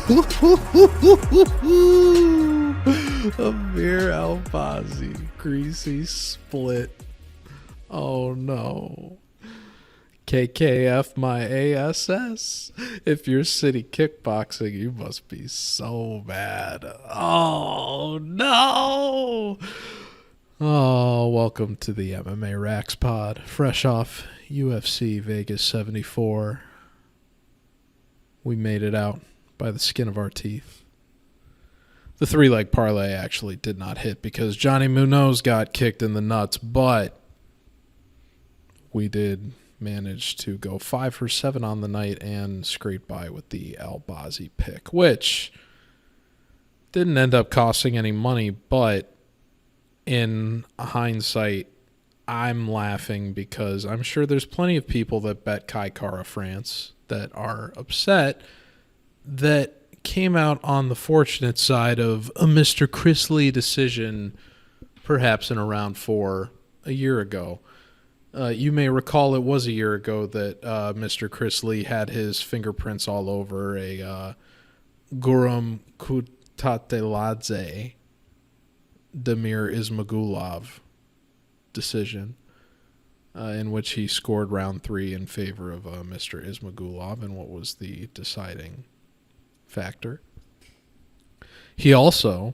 Amir Albazi, greasy split. Oh no. KKF my ASS. If you're city kickboxing, you must be so bad. Oh no. Oh, welcome to the MMA RAXPOD. Fresh off UFC Vegas 74. We made it out by the skin of our teeth. The three-leg parlay actually did not hit because Johnny Munoz got kicked in the nuts, but we did manage to go 5 for 7 on the night and scrape by with the Albazi pick, which didn't end up costing any money, but in hindsight, I'm laughing because I'm sure there's plenty of people that bet Kai Kara France that are upset that came out on the fortunate side of a Mr. Chris Lee decision perhaps in around 4 a year ago. You may recall it was a year ago that Mr. Chris Lee had his fingerprints all over a Guram Kutateladze Damir Ismagulov decision in which he scored round 3 in favor of Mr. Ismagulov in what was the deciding factor. He also,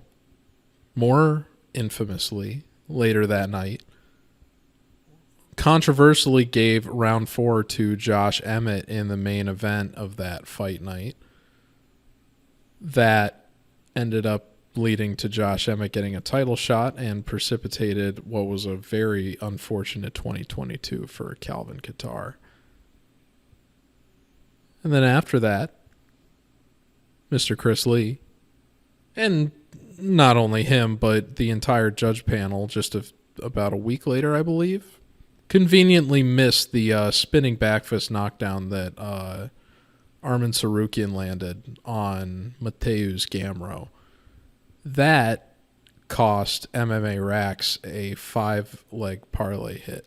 more infamously, later that night, controversially gave round 4 to Josh Emmett in the main event of that fight night. That ended up leading to Josh Emmett getting a title shot and precipitated what was a very unfortunate 2022 for Calvin Kattar. And then after that, Mr. Chris Lee, and not only him, but the entire judge panel just about a week later, I believe, conveniently missed the spinning back fist knockdown that Arman Sarukian landed on Mateusz Gamrot. That cost MMA Rax a 5-leg parlay hit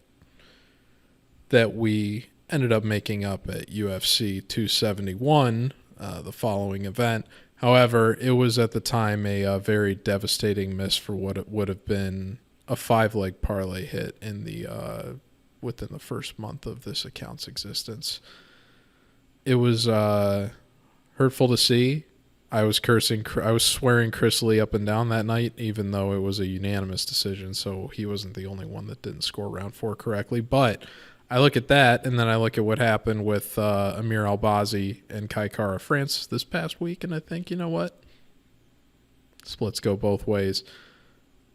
that we ended up making up at UFC 271, the following event. However, it was at the time a very devastating miss for what it would have been a 5-leg parlay hit in the within the first month of this account's existence. It was hurtful to see. I was swearing Chris Lee up and down that night, even though it was a unanimous decision, so he wasn't the only one that didn't score round 4 correctly. But I look at that, and then I look at what happened with Amir Albazi and Kai Kara France this past week, and I think, you know what? Splits go both ways.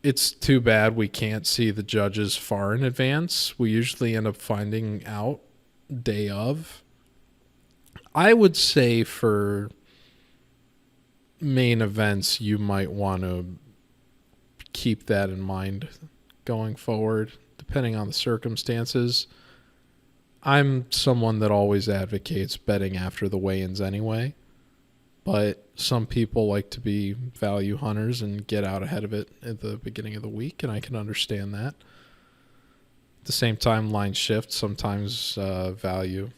It's too bad we can't see the judges far in advance. We usually end up finding out day of. I would say for main events, you might want to keep that in mind going forward, depending on the circumstances. I'm someone that always advocates betting after the weigh-ins anyway, but some people like to be value hunters and get out ahead of it at the beginning of the week, and I can understand that. At the same time, line shift, sometimes value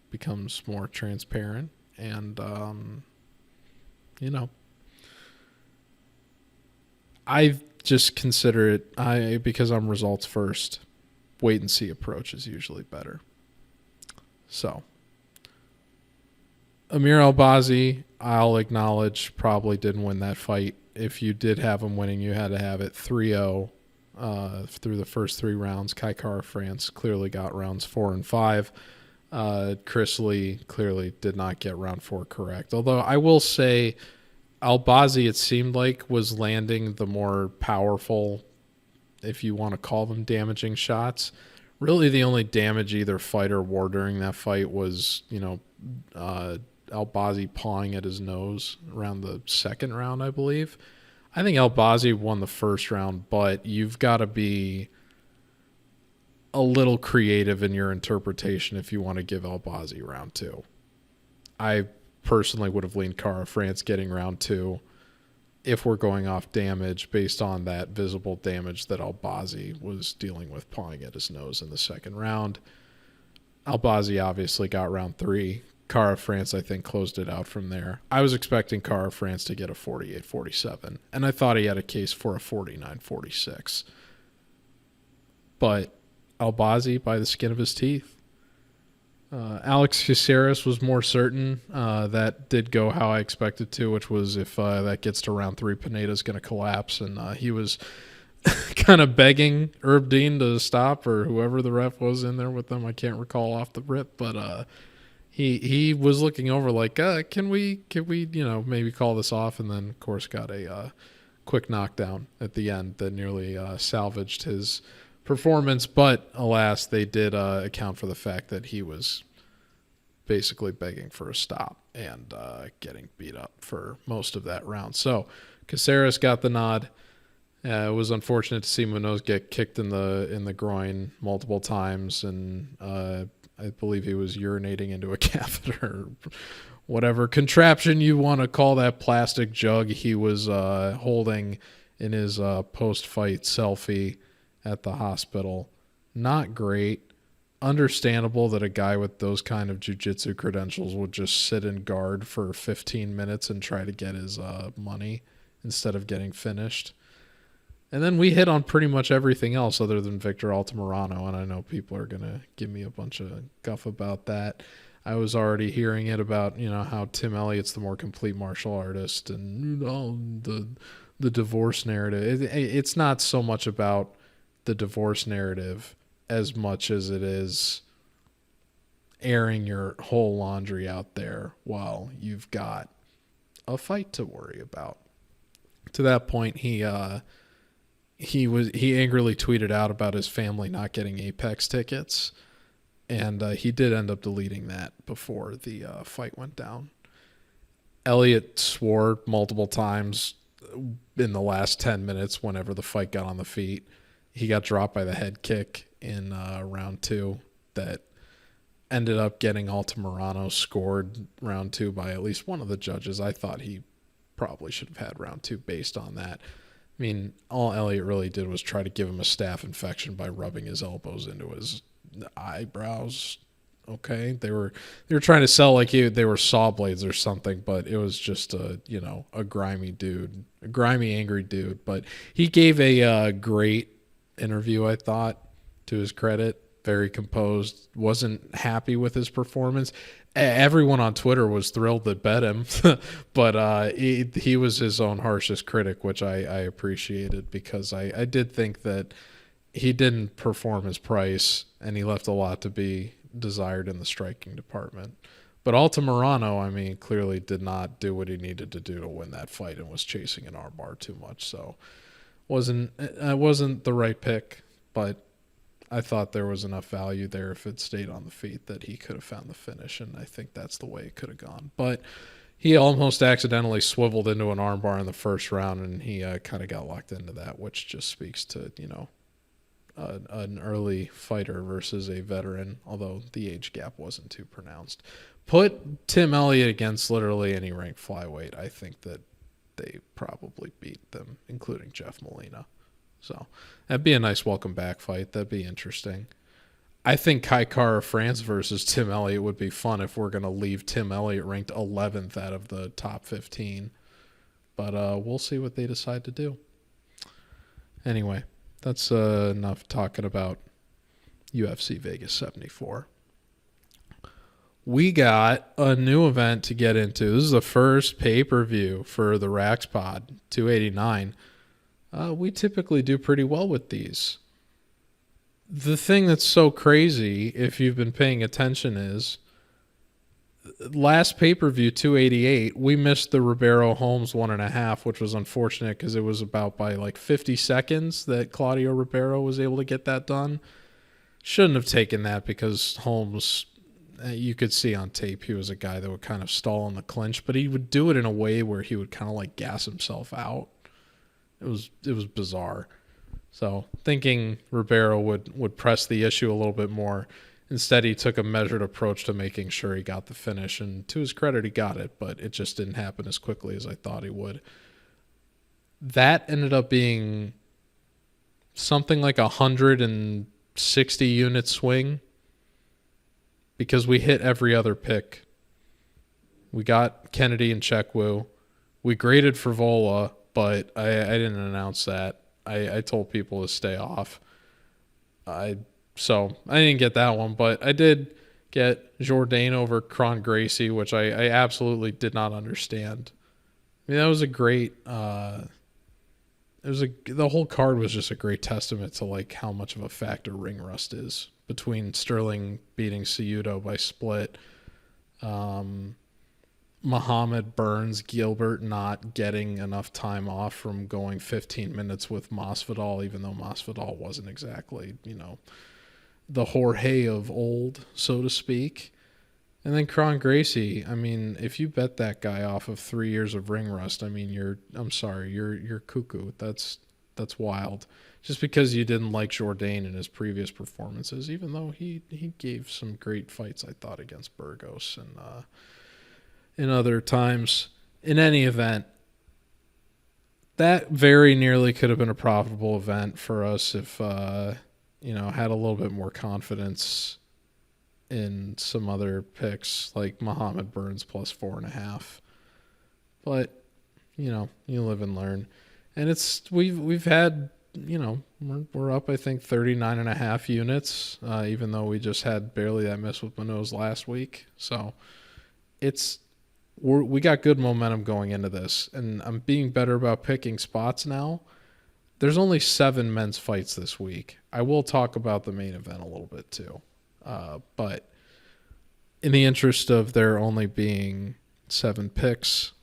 becomes more transparent, and I just consider it, because I'm results first, wait and see approach is usually better. So, Amir Albazi, I'll acknowledge, probably didn't win that fight. If you did have him winning, you had to have it 3-0 through the first 3 rounds. Kai Kara France clearly got rounds 4 and 5. Chris Lee clearly did not get round 4 correct. Although I will say Albazi, it seemed like, was landing the more powerful, if you want to call them damaging shots. Really the only damage either fight or wore during that fight was, Albazi pawing at his nose around the second round, I believe. I think Albazi won the first round, but you've got to be a little creative in your interpretation if you want to give Albazi round 2. I personally would have leaned Kara France getting round 2 if we're going off damage based on that visible damage that Albazi was dealing with pawing at his nose in the second round. Albazi obviously got round 3 Cara France, I think, closed it out from there. I was expecting Cara France to get a 48-47, and I thought he had a case for a 49-46. But Albazi by the skin of his teeth. Alex Caceres was more certain. That did go how I expected to, which was if that gets to round 3, Pineda's going to collapse, and he was kind of begging Herb Dean to stop, or whoever the ref was in there with them. I can't recall off the rip, but he was looking over like, can we maybe call this off, and then of course got a quick knockdown at the end that nearly salvaged his performance. But alas, they did account for the fact that he was basically begging for a stop and getting beat up for most of that round. So Caceres got the nod. It was unfortunate to see Munoz get kicked in the groin multiple times, and I believe he was urinating into a catheter, whatever contraption you want to call that plastic jug he was holding in his post-fight selfie at the hospital. Not great. Understandable that a guy with those kind of jiu-jitsu credentials would just sit in guard for 15 minutes and try to get his money instead of getting finished. And then we hit on pretty much everything else other than Victor Altamirano, and I know people are going to give me a bunch of guff about that. I was already hearing it about, how Tim Elliott's the more complete martial artist and the divorce narrative. It's not so much about the divorce narrative as much as it is airing your whole laundry out there while you've got a fight to worry about. To that point, he angrily tweeted out about his family not getting Apex tickets, and he did end up deleting that before the fight went down. Elliott swore multiple times in the last 10 minutes whenever the fight got on the feet. He got dropped by the head kick in round 2 that ended up getting Altamirano scored round 2 by at least one of the judges. I thought he probably should have had round 2 based on that. I mean, all Elliott really did was try to give him a staph infection by rubbing his elbows into his eyebrows. Okay, they were trying to sell like they were saw blades or something, but it was just a grimy dude, a grimy, angry dude. But he gave a great interview, I thought, to his credit. Very composed, wasn't happy with his performance. Everyone on Twitter was thrilled that bet him, but he was his own harshest critic, which I appreciated, because I did think that he didn't perform his price and he left a lot to be desired in the striking department. But Altamirano, clearly did not do what he needed to do to win that fight and was chasing an armbar too much. So wasn't the right pick, but I thought there was enough value there if it stayed on the feet that he could have found the finish, and I think that's the way it could have gone. But he almost accidentally swiveled into an armbar in the first round, and he kind of got locked into that, which just speaks to, an early fighter versus a veteran, although the age gap wasn't too pronounced. Put Tim Elliott against literally any ranked flyweight, I think that they probably beat them, including Jeff Molina. So that'd be a nice welcome back fight. That'd be interesting. I think Cara France versus Tim Elliott would be fun if we're going to leave Tim Elliott ranked 11th out of the top 15. But we'll see what they decide to do. Anyway, that's enough talking about UFC Vegas 74. We got a new event to get into. This is the first pay-per-view for the RAXPOD 289. We typically do pretty well with these. The thing that's so crazy, if you've been paying attention, is last pay-per-view 288, we missed the Ribeiro-Holmes 1.5, which was unfortunate because it was about by like 50 seconds that Claudio Ribeiro was able to get that done. Shouldn't have taken that because Holmes, you could see on tape, he was a guy that would kind of stall in the clinch, but he would do it in a way where he would kind of like gas himself out. It was bizarre. So thinking Ribeiro would press the issue a little bit more. Instead, he took a measured approach to making sure he got the finish. And to his credit, he got it, but it just didn't happen as quickly as I thought he would. That ended up being something like 160 unit swing because we hit every other pick We got Kennedy and Chekwu. We graded for Vola, but I didn't announce that. I told people to stay off. So I didn't get that one, but I did get Jourdain over Kron Gracie, which I absolutely did not understand. I mean, that was a great. The whole card was just a great testament to like how much of a factor ring rust is between Sterling beating Cejudo by split, Muhammad Burns Gilbert not getting enough time off from going 15 minutes with Masvidal, even though Masvidal wasn't exactly, the Jorge of old, so to speak. And then Kron Gracie, I mean, if you bet that guy off of 3 years of ring rust, I mean, you're cuckoo. That's wild. Just because you didn't like Jourdain in his previous performances, even though he gave some great fights, I thought, against Burgos and in other times. In any event, that very nearly could have been a profitable event for us if had a little bit more confidence in some other picks like Muhammad Burns plus 4.5. But you live and learn. And we've had we're up I think 39.5 units, even though we just had barely that miss with Munoz last week. So we got good momentum going into this, and I'm being better about picking spots now. There's only 7 men's fights this week. I will talk about the main event a little bit too. But in the interest of there only being 7 picks,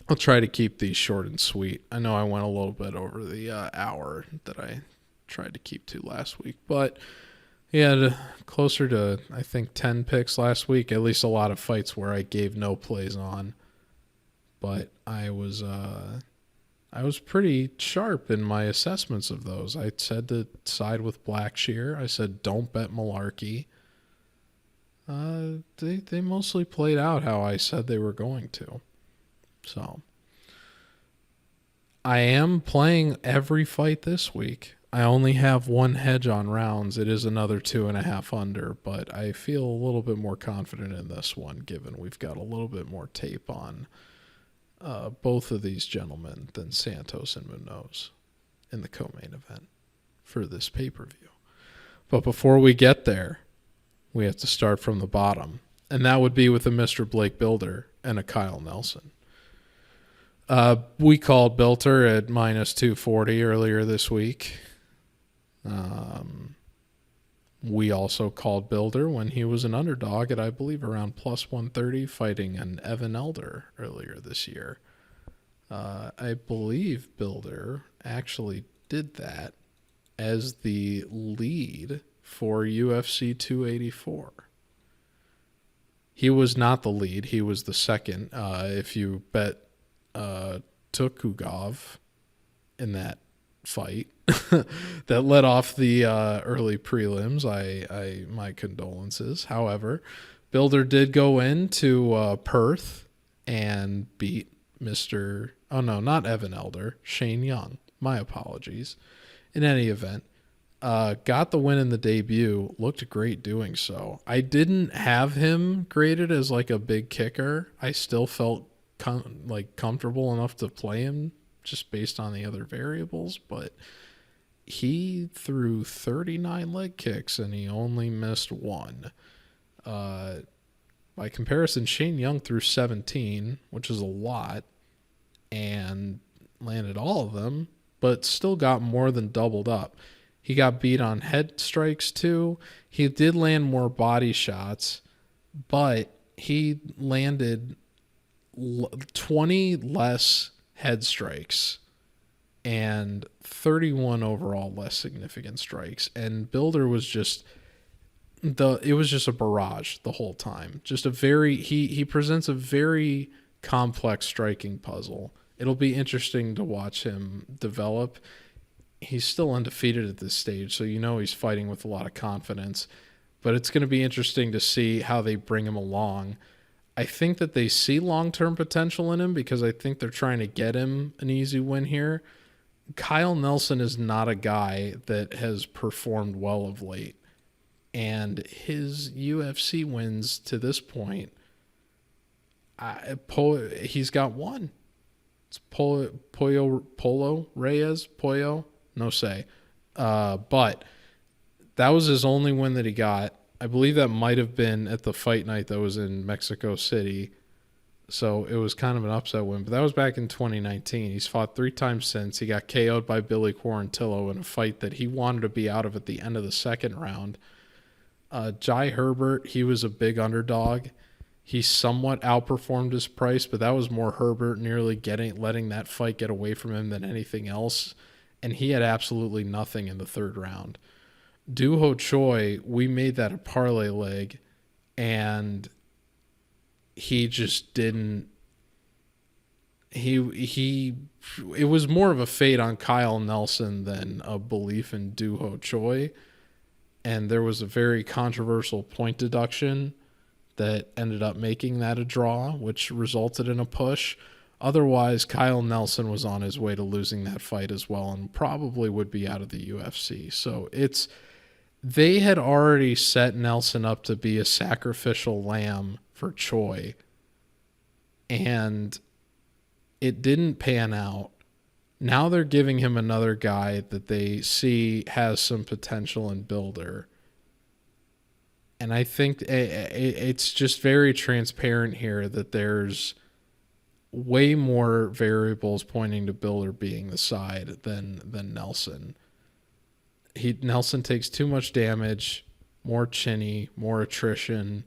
I'll try to keep these short and sweet. I know I went a little bit over the hour that I tried to keep to last week, but yeah, closer to, I think, 10 picks last week, at least a lot of fights where I gave no plays on. But I was pretty sharp in my assessments of those. I said to side with Blackshear. I said don't bet Malarkey. They mostly played out how I said they were going to. So I am playing every fight this week. I only have 1 hedge on rounds. It is another 2.5 under, but I feel a little bit more confident in this one, given we've got a little bit more tape on both of these gentlemen than Santos and Munoz in the co-main event for this pay-per-view. But before we get there, we have to start from the bottom, and that would be with a Mr. Blake Bilder and a Kyle Nelson. We called Bilder at minus 240 earlier this week. We also called Bilder when he was an underdog at, I believe, around plus 130, fighting an Evan Elder earlier this year. I believe Bilder actually did that as the lead for UFC 284. He was not the lead. He was the second. If you bet Tukugov in that fight that led off the early prelims, my condolences. However, Bilder did go into Perth and beat not Evan Elder, Shane Young. My apologies. In any event, got the win in the debut, looked great doing so. I didn't have him graded as like a big kicker. I still felt comfortable enough to play him just based on the other variables, but he threw 39 leg kicks and he only missed 1. By comparison, Shane Young threw 17, which is a lot, and landed all of them, but still got more than doubled up. He got beat on head strikes too. He did land more body shots, but he landed 20 less head strikes and 31 overall less significant strikes. And Bilder was it was just a barrage the whole time. Just he presents a very complex striking puzzle. It'll be interesting to watch him develop. He's still undefeated at this stage, so he's fighting with a lot of confidence. But it's going to be interesting to see how they bring him along. I think that they see long-term potential in him because I think they're trying to get him an easy win here. Kyle Nelson is not a guy that has performed well of late. And his UFC wins to this point, He's got one. It's Polo Reyes, Pollo, no say. But that was his only win that he got. I believe that might have been at the fight night that was in Mexico City. So it was kind of an upset win. But that was back in 2019. He's fought 3 times since. He got KO'd by Billy Quarantillo in a fight that he wanted to be out of at the end of the second round. Jai Herbert, he was a big underdog. He somewhat outperformed his price, but that was more Herbert nearly letting that fight get away from him than anything else. And he had absolutely nothing in the third round. Doo Ho Choi, we made that a parlay leg, and he just didn't. It was more of a fade on Kyle Nelson than a belief in Doo Ho Choi. And there was a very controversial point deduction that ended up making that a draw, which resulted in a push. Otherwise, Kyle Nelson was on his way to losing that fight as well and probably would be out of the UFC. So they had already set Nelson up to be a sacrificial lamb for Choi, and it didn't pan out. Now they're giving him another guy that they see has some potential in builder. And I think it's just very transparent here that there's way more variables pointing to builder being the side than Nelson. Nelson takes too much damage, more chinny, more attrition.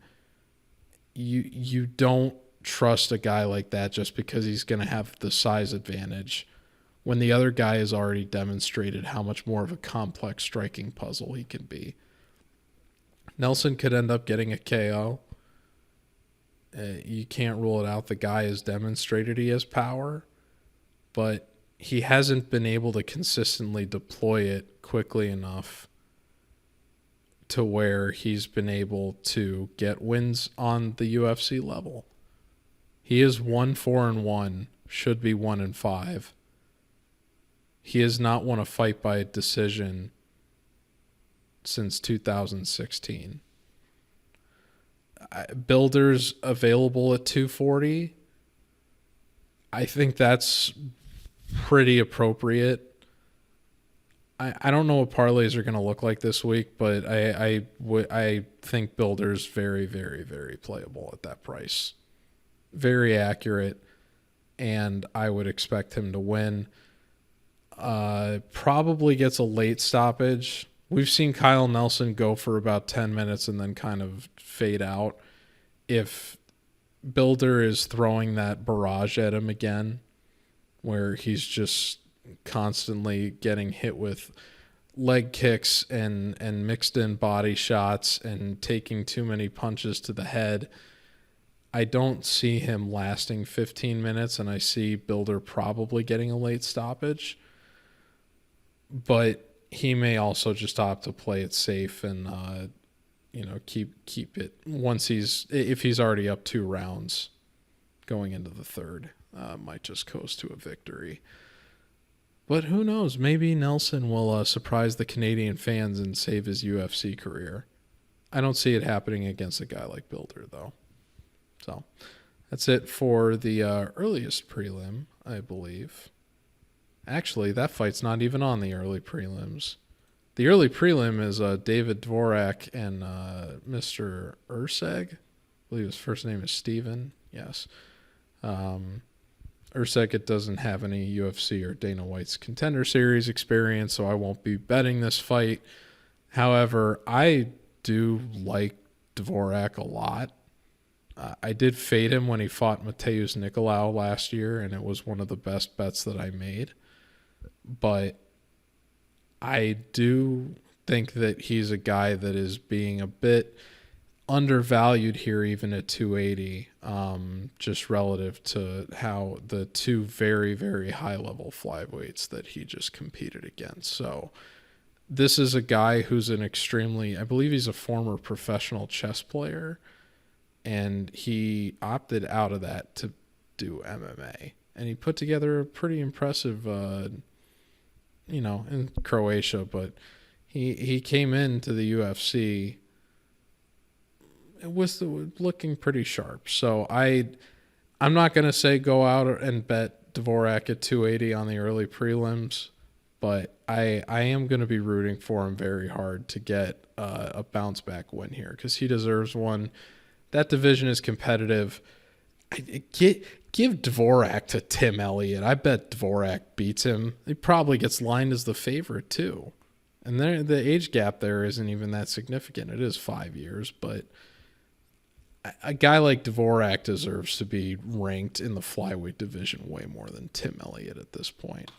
You don't trust a guy like that just because he's going to have the size advantage when the other guy has already demonstrated how much more of a complex striking puzzle he can be. Nelson could end up getting a KO. You can't rule it out. The guy has demonstrated he has power, but he hasn't been able to consistently deploy it quickly enough to where he's been able to get wins on the UFC level. He is 1-4-1, should be 1-5. He has not won a fight by decision since 2016. Builders available at 240. I think that's pretty appropriate. I don't know what parlays are going to look like this week, but I think Builder's very, very, very playable at that price. Very accurate, and I would expect him to win. Probably gets a late stoppage. We've seen Kyle Nelson go for about 10 minutes and then kind of fade out. If Builder is throwing that barrage at him again, where he's just constantly getting hit with leg kicks and mixed in body shots and taking too many punches to the head, I don't see him lasting 15 minutes, and I see Builder probably getting a late stoppage. But he may also just opt to play it safe and keep it if he's already up 2 rounds going into the third, might just coast to a victory. But who knows? Maybe Nelson will surprise the Canadian fans and save his UFC career. I don't see it happening against a guy like Builder, though. So that's it for the earliest prelim, I believe. Actually, that fight's not even on the early prelims. The early prelim is David Dvorak and Mr. Urseg. I believe his first name is Steven. Yes. Urseg doesn't have any UFC or Dana White's Contender Series experience, so I won't be betting this fight. However, I do like Dvorak a lot. I did fade him when he fought Mateusz Nicolau last year, and it was one of the best bets that I made. But I do think that he's a guy that is being a bit undervalued here, even at 280, just relative to how the 2 very, very high-level flyweights that he just competed against. So this is a guy who's I believe he's a former professional chess player, and he opted out of that to do MMA. And he put together a pretty impressive, in Croatia, but he came into the UFC. It was looking pretty sharp. So I I'm not going to say go out and bet Dvorak at 280 on the early prelims, but I am going to be rooting for him very hard to get a bounce back win here because he deserves one. That division is competitive. Give Dvorak to Tim Elliott. I bet Dvorak beats him. He probably gets lined as the favorite too. And the age gap there isn't even that significant. It is 5 years, but a guy like Dvorak deserves to be ranked in the flyweight division way more than Tim Elliott at this point.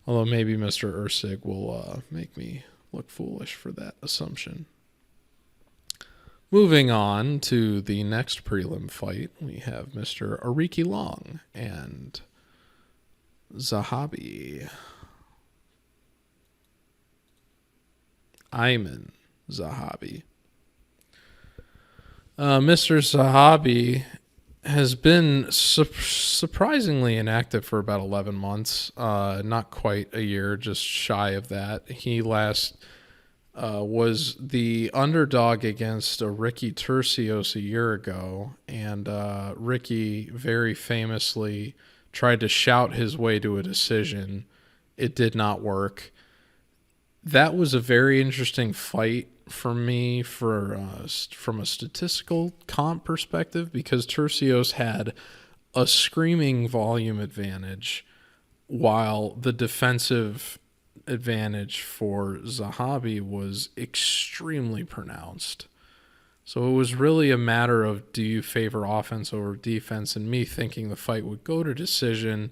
Although maybe Mr. Ursig will make me look foolish for that assumption. Moving on to the next prelim fight, we have Mr. Ariki Long and Zahabi. Ayman Zahabi. Mr. Zahabi has been surprisingly inactive for about 11 months. Not quite a year, just shy of that. He last was the underdog against Ricky Turcios a year ago, and Ricky very famously tried to shout his way to a decision. It did not work. That was a very interesting fight for me from a statistical comp perspective because Turcios had a screaming volume advantage while the defensive advantage for Zahabi was extremely pronounced. So it was really a matter of do you favor offense over defense, and me thinking the fight would go to decision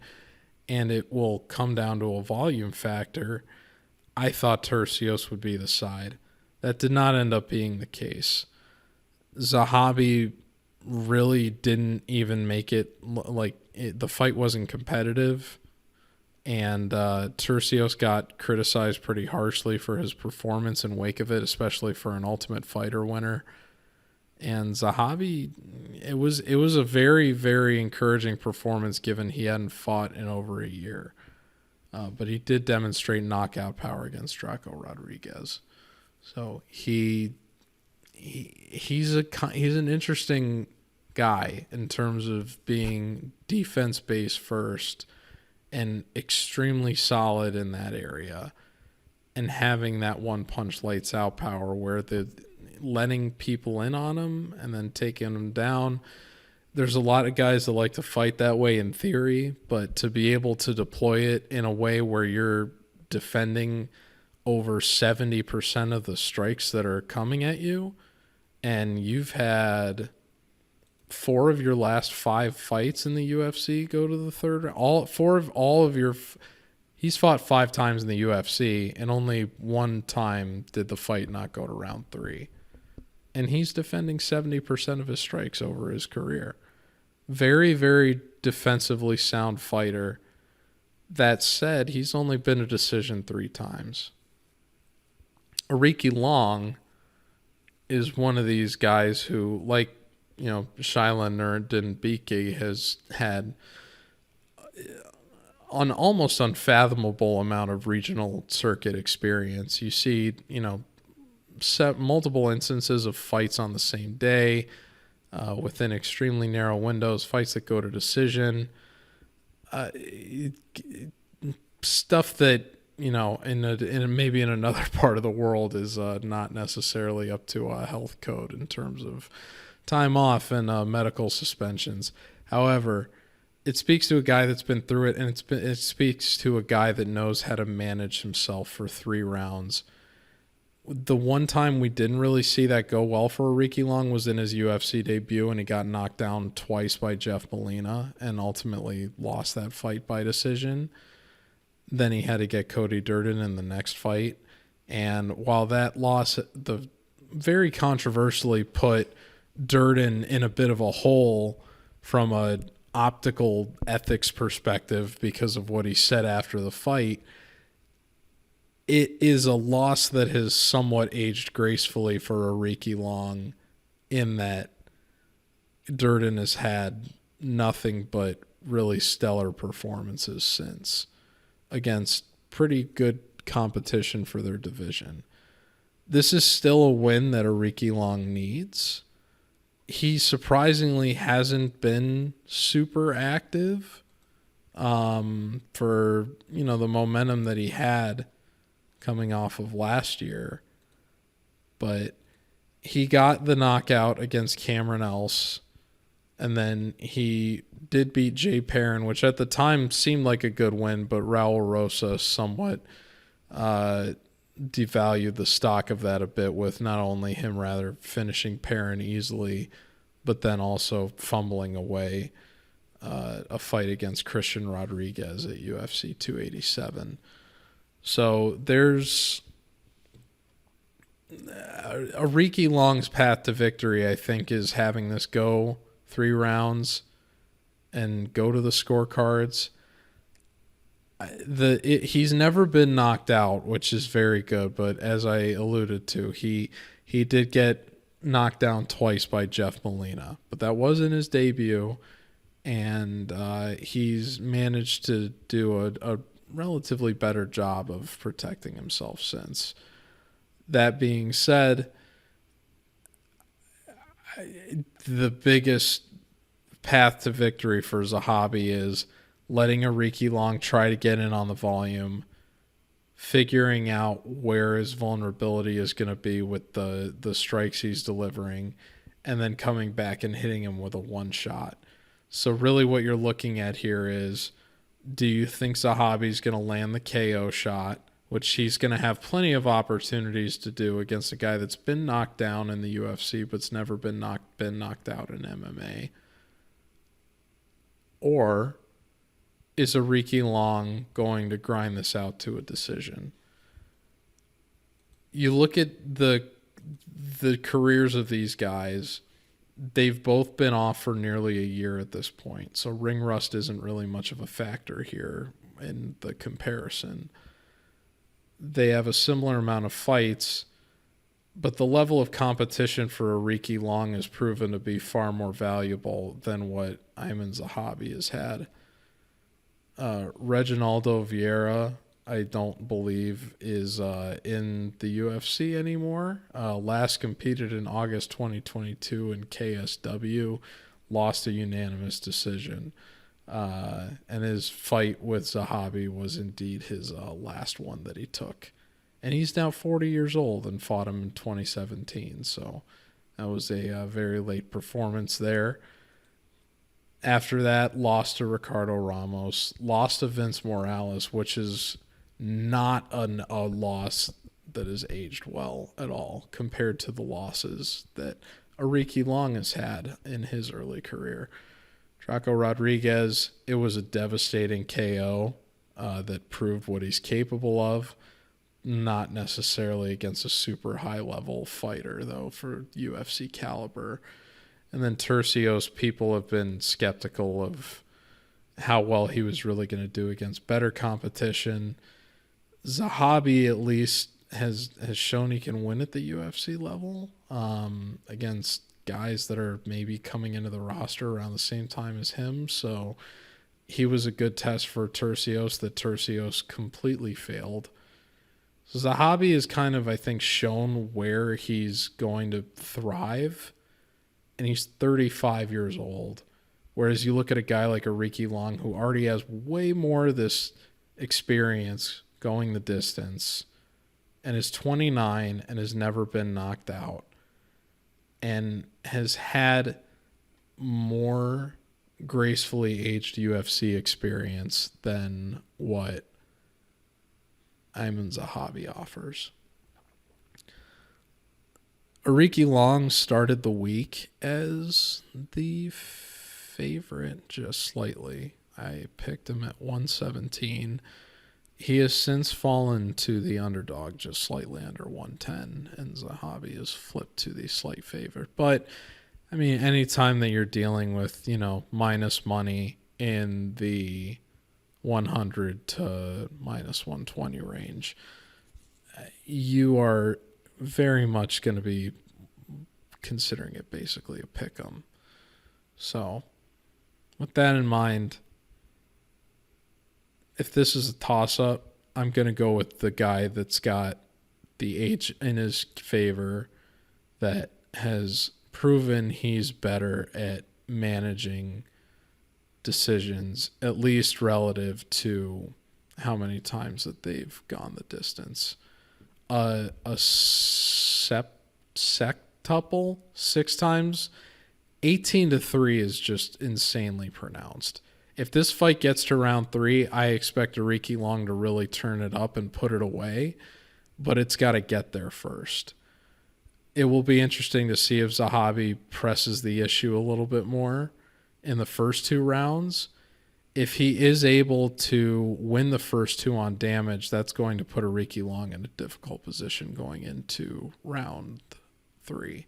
and it will come down to a volume factor. I thought Turcios would be the side. That did not end up being the case. Zahabi really didn't even make it, the fight wasn't competitive. And Turcios got criticized pretty harshly for his performance in wake of it, especially for an Ultimate Fighter winner. And Zahabi, it was a very, very encouraging performance given he hadn't fought in over a year. But he did demonstrate knockout power against Draco Rodriguez. So he's an interesting guy in terms of being defense-based first and extremely solid in that area and having that one punch lights out power where the letting people in on him and then taking them down. There's a lot of guys that like to fight that way in theory, but to be able to deploy it in a way where you're defending over 70% of the strikes that are coming at you, and you've had 4 of your last 5 fights in the UFC go to the third. He's fought 5 times in the UFC, and only 1 time did the fight not go to round 3. And he's defending 70% of his strikes over his career. Very, very defensively sound fighter. That said, he's only been a decision 3 times. Ariki Long is one of these guys who, like, Shaila Nuruddin has had an almost unfathomable amount of regional circuit experience. You see, multiple instances of fights on the same day, within extremely narrow windows, fights that go to decision, stuff that, maybe in another part of the world is not necessarily up to a health code in terms of time off and medical suspensions. However, it speaks to a guy that's been through it, and it speaks to a guy that knows how to manage himself for 3 rounds. The one time we didn't really see that go well for Ariki Long was in his UFC debut, and he got knocked down twice by Jeff Molina and ultimately lost that fight by decision. Then he had to get Cody Durden in the next fight. And while that loss very controversially put Durden in a bit of a hole from a optical ethics perspective because of what he said after the fight, it is a loss that has somewhat aged gracefully for Ariki Long in that Durden has had nothing but really stellar performances since against pretty good competition for their division. This is still a win that Ariki Long needs, he surprisingly hasn't been super active for, the momentum that he had coming off of last year. But he got the knockout against Cameron Else, and then he did beat Jay Perrin, which at the time seemed like a good win, but Raul Rosa somewhat devalued the stock of that a bit, with not only him rather finishing Perrin easily, but then also fumbling away a fight against Christian Rodriguez at UFC 287. So there's Ariki Long's path to victory, I think, is having this go 3 rounds and go to the scorecards. He's never been knocked out, which is very good, but as I alluded to, he did get knocked down twice by Jeff Molina, but that wasn't his debut, and he's managed to do a relatively better job of protecting himself since. That being said, the biggest path to victory for Zahabi is letting Ariki Long try to get in on the volume, figuring out where his vulnerability is going to be with the strikes he's delivering, and then coming back and hitting him with a one shot. So really what you're looking at here is, do you think Zahabi's going to land the KO shot, which he's going to have plenty of opportunities to do against a guy that's been knocked down in the UFC but's never been knocked out in MMA? Or is Ariki Long going to grind this out to a decision? You look at the careers of these guys, they've both been off for nearly a year at this point, so ring rust isn't really much of a factor here in the comparison. They have a similar amount of fights, but the level of competition for Ariki Long has proven to be far more valuable than what Ayman Zahabi has had. Reginaldo Vieira, I don't believe, is in the UFC anymore. Last competed in August 2022 in KSW, lost a unanimous decision. And his fight with Zahabi was indeed his last one that he took. And he's now 40 years old and fought him in 2017. So that was a very late performance there. After that, lost to Ricardo Ramos, lost to Vince Morales, which is not a loss that has aged well at all compared to the losses that Ariki Long has had in his early career. Draco Rodriguez, it was a devastating KO that proved what he's capable of. Not necessarily against a super high-level fighter, though, for UFC caliber. And then Tercios, people have been skeptical of how well he was really going to do against better competition. Zahabi, at least, has shown he can win at the UFC level against guys that are maybe coming into the roster around the same time as him. So he was a good test for Tercios that Tercios completely failed. So Zahabi has kind of, I think, shown where he's going to thrive, and he's 35 years old. Whereas you look at a guy like Ariki Long, who already has way more of this experience going the distance, and is 29 and has never been knocked out, and has had more gracefully aged UFC experience than what Ayman Zahabi offers. Ariki Long started the week as the favorite, just slightly. I picked him at 117. He has since fallen to the underdog, just slightly under 110, and Zahabi has flipped to the slight favorite. But, I mean, anytime that you're dealing with, minus money in the 100 to minus 120 range, you are very much going to be considering it basically a pick 'em. So, with that in mind, if this is a toss-up, I'm going to go with the guy that's got the age in his favor that has proven he's better at managing decisions, at least relative to how many times that they've gone the distance. A sextuple 6 times, 18-3 is just insanely pronounced. If this fight gets to round 3, I expect Ariki Long to really turn it up and put it away, but it's got to get there first. It will be interesting to see if Zahabi presses the issue a little bit more in the first 2 rounds. If he is able to win the first 2 on damage, that's going to put Ariki Long in a difficult position going into round 3.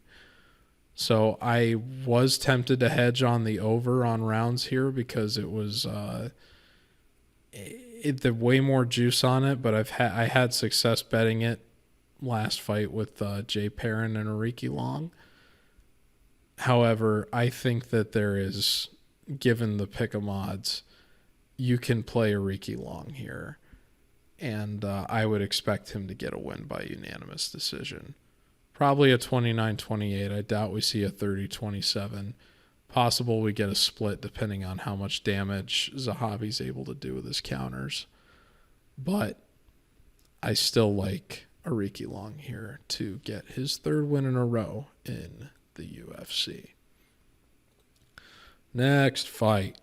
So I was tempted to hedge on the over on rounds here because it was the way more juice on it, but I had success betting it last fight with Jay Perrin and Ariki Long. However, I think that there is, given the pick'em odds, you can play Ariki Long here, and I would expect him to get a win by unanimous decision. Probably a 29-28. I doubt we see a 30-27. Possible we get a split depending on how much damage Zahabi's able to do with his counters. But I still like Ariki Long here to get his 3rd win in a row in the UFC. Next fight.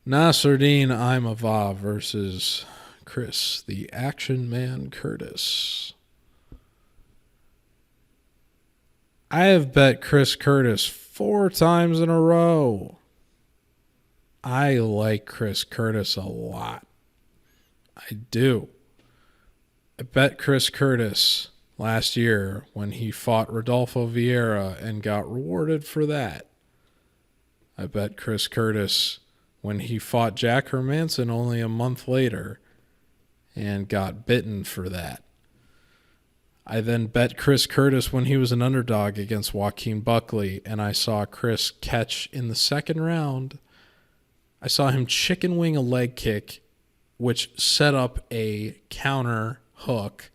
Nasruddin Imavov versus Chris, the Action Man Curtis. I have bet Chris Curtis 4 times in a row. I like Chris Curtis a lot. I do. I bet Chris Curtis last year when he fought Rodolfo Vieira and got rewarded for that. I bet Chris Curtis when he fought Jack Hermanson only a month later and got bitten for that. I then bet Chris Curtis when he was an underdog against Joaquin Buckley, and I saw Chris catch in the 2nd round. I saw him chicken wing a leg kick, which set up a counter hook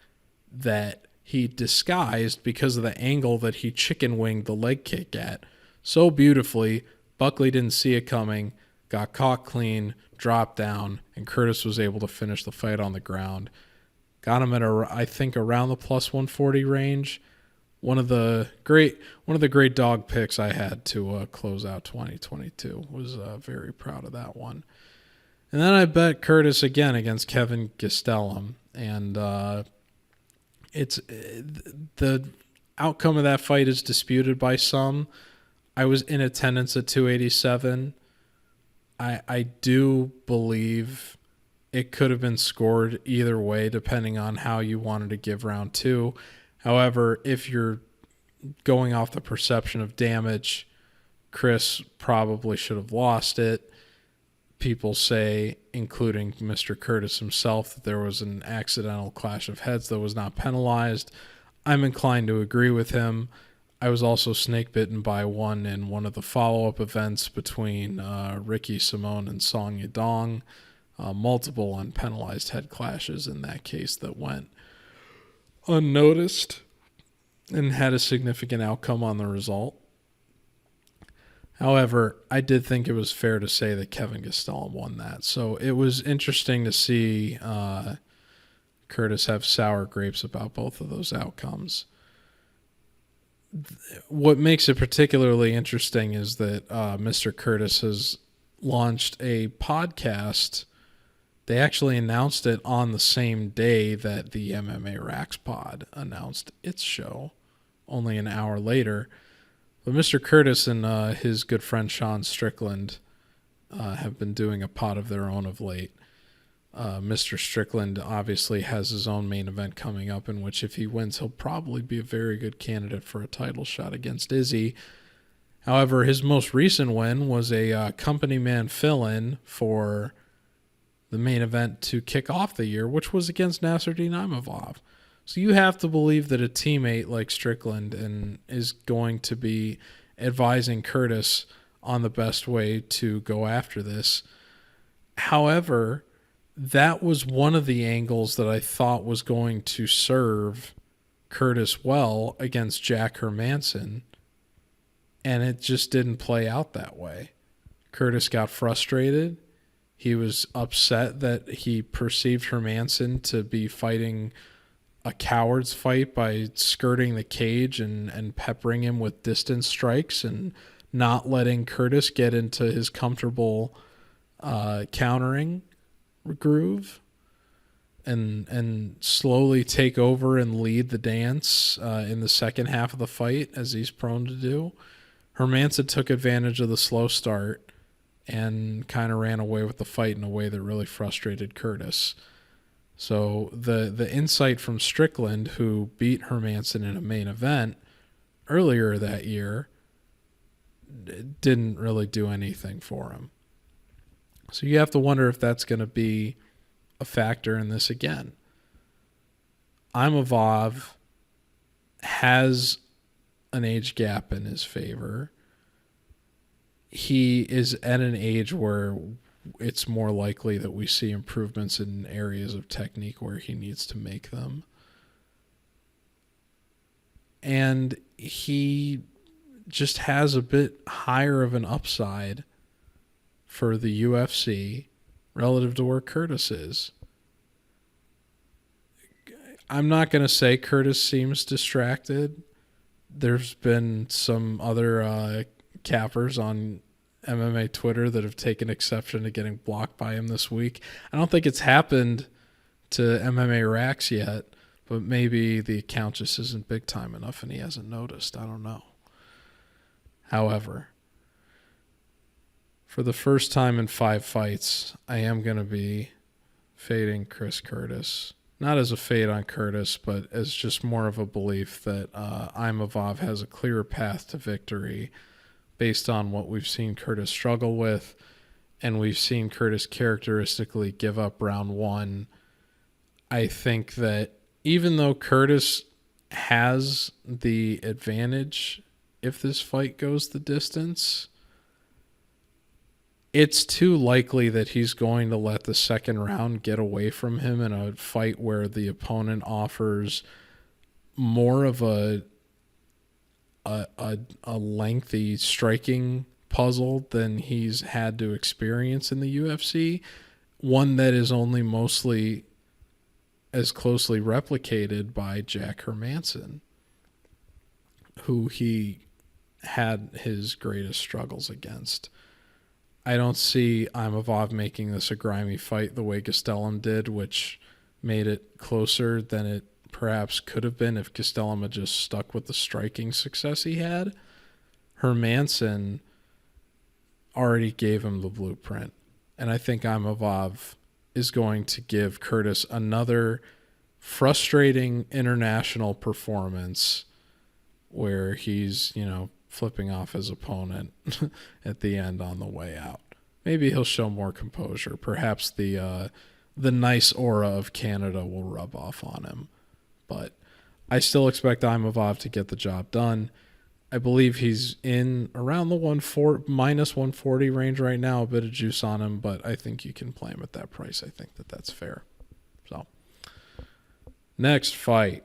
that he disguised because of the angle that he chicken winged the leg kick at so beautifully. Buckley didn't see it coming, got caught clean, dropped down, and Curtis was able to finish the fight on the ground. Got him at I think around the plus 140 range. One of the great dog picks I had to close out 2022. Was very proud of that one. And then I bet Curtis again against Kevin Gastelum, and it's the outcome of that fight is disputed by some. I was in attendance at 287. I do believe it could have been scored either way depending on how you wanted to give round 2. However, if you're going off the perception of damage, Chris probably should have lost it. People say, including Mr. Curtis himself, that there was an accidental clash of heads that was not penalized. I'm inclined to agree with him. I was also snake bitten by one in one of the follow-up events between Ricky Simone and Song Yadong. Multiple unpenalized head clashes in that case that went unnoticed and had a significant outcome on the result. However, I did think it was fair to say that Kevin Gastelum won that. So it was interesting to see Curtis have sour grapes about both of those outcomes. What makes it particularly interesting is that Mr. Curtis has launched a podcast. They actually announced it on the same day that the MMA RAXPOD announced its show, only an hour later. But Mr. Curtis and his good friend Sean Strickland have been doing a pod of their own of late. Mr. Strickland obviously has his own main event coming up in which if he wins, he'll probably be a very good candidate for a title shot against Izzy. However, his most recent win was a company man fill-in for the main event to kick off the year, which was against Nasruddin Imavov. So you have to believe that a teammate like Strickland is going to be advising Curtis on the best way to go after this. However, that was one of the angles that I thought was going to serve Curtis well against Jack Hermanson And it just didn't play out that way. Curtis got frustrated. He was upset that he perceived Hermansson to be fighting a coward's fight by skirting the cage and peppering him with distance strikes and not letting Curtis get into his comfortable countering groove and slowly take over and lead the dance in the second half of the fight, as he's prone to do. Hermansson took advantage of the slow start and kind of ran away with the fight in a way that really frustrated Curtis. So the insight from Strickland, who beat Hermansson in a main event earlier that year, didn't really do anything for him. So you have to wonder if that's going to be a factor in this again. Imavov has an age gap in his favor. He is at an age where it's more likely that we see improvements in areas of technique where he needs to make them. And he just has a bit higher of an upside for the UFC relative to where Curtis is. I'm not going to say Curtis seems distracted. There's been some other cappers on MMA Twitter that have taken exception to getting blocked by him this week. I don't think it's happened to MMA Rax yet, but maybe the account just isn't big time enough and he hasn't noticed. I don't know. However, for the first time in 5 fights, I am going to be fading Chris Curtis. Not as a fade on Curtis, but as just more of a belief that Imavov has a clearer path to victory based on what we've seen Curtis struggle with, and we've seen Curtis characteristically give up round 1. I think that even though Curtis has the advantage if this fight goes the distance, it's too likely that he's going to let the second round get away from him in a fight where the opponent offers more of a lengthy striking puzzle than he's had to experience in the UFC, one that is only mostly as closely replicated by Jack Hermansson, who he had his greatest struggles against. I don't see Imavov making this a grimy fight the way Gastelum did, which made it closer than it perhaps could have been if Gastelum had just stuck with the striking success he had. Hermansson already gave him the blueprint, and I think Imavov is going to give Curtis another frustrating international performance where he's, flipping off his opponent at the end on the way out. Maybe he'll show more composure. Perhaps the nice aura of Canada will rub off on him. But I still expect Imavov to get the job done. I believe he's in around the minus 140 range right now. A bit of juice on him, but I think you can play him at that price. I think that that's fair. So, next fight.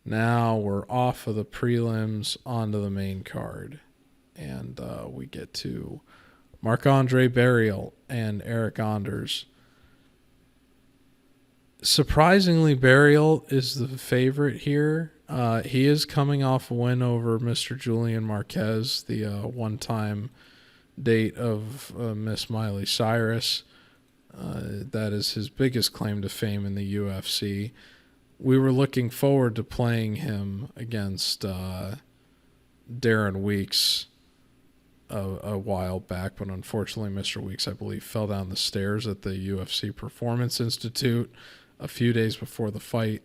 Now we're off of the prelims onto the main card. And we get to Marc-Andre Barriel and Eric Anders. Surprisingly, Barriel is the favorite here. He is coming off a win over Mr. Julian Marquez, the one-time date of Miss Miley Cyrus. That is his biggest claim to fame in the UFC. We were looking forward to playing him against Darren Weeks a while back, but unfortunately Mr. Weeks, I believe, fell down the stairs at the UFC Performance Institute a few days before the fight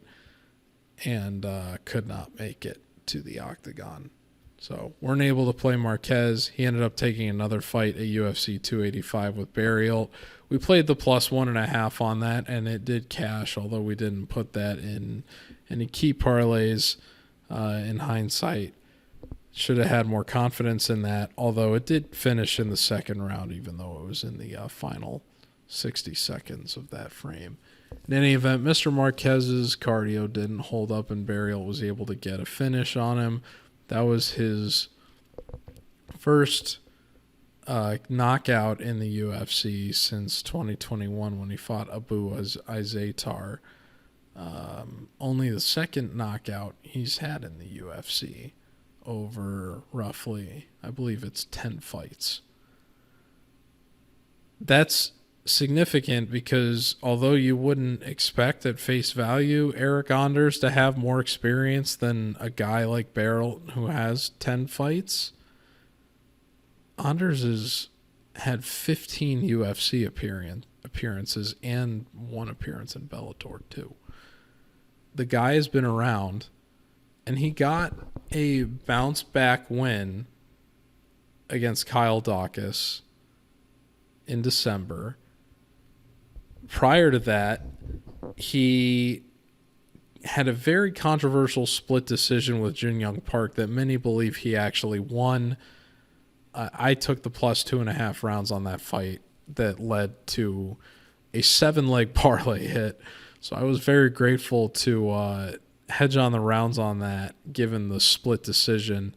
and could not make it to the octagon. So weren't able to play Marquez. He ended up taking another fight at UFC 285 with Barriel. We played the plus 1.5 on that, and it did cash, although we didn't put that in any key parlays in hindsight. Should have had more confidence in that, although it did finish in the second round, even though it was in the final 60 seconds of that frame. In any event, Mr. Marquez's cardio didn't hold up, and Barriel was able to get a finish on him. That was his first knockout in the UFC since 2021 when he fought Abu Azaitar. Only the second knockout he's had in the UFC over roughly, I believe it's 10 fights. That's significant because although you wouldn't expect at face value Eric Anders to have more experience than a guy like Barrel who has 10 fights, Anders has had 15 UFC appearances and one appearance in Bellator too. The guy has been around, and he got a bounce back win against Kyle Dawkins in December. Prior to that, he had a very controversial split decision with Jun Young Park that many believe he actually won. I took the plus 2.5 rounds on that fight that led to a 7-leg parlay hit. So I was very grateful to hedge on the rounds on that, given the split decision.